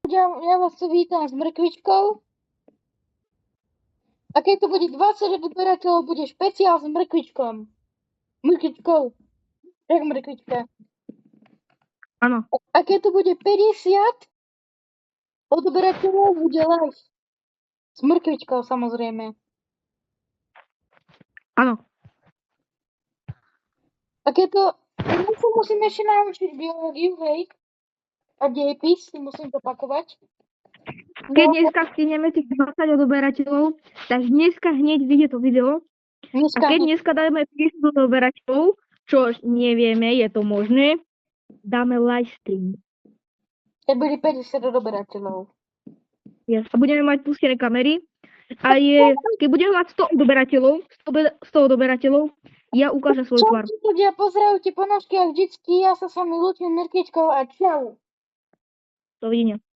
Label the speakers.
Speaker 1: Ja vás tu vítam s mrkvičkou. A keď tu bude 20 odberateľov, bude špeciál s mrkvičkom. Mrkvičkou. Jak mrkvička.
Speaker 2: Áno,
Speaker 1: A keď tu bude 50 odberateľov, bude live. S mrkvičkou, samozrejme.
Speaker 2: áno.
Speaker 1: A keď to... Ja sa musím ešte naučiť biológiu, hej. A dejepis, si musím zopakovať.
Speaker 2: Keď dneska stihneme tých 20 odoberateľov, tak dneska hneď vyjde to video. A keď dneska dáme 50 odoberateľov, čo nevieme, je to možné, dáme live stream.
Speaker 1: Keď bude 50 odberateľov.
Speaker 2: Yes. A budeme mať pustené kamery. A keď budeme mať 100 odoberateľov, ja ukážem svoj tvár.
Speaker 1: Čau, ľudia, pozdravujte ponožky a vždycky, ja sa s vami lúčim mrkvičkou a čau.
Speaker 2: Dovidenia.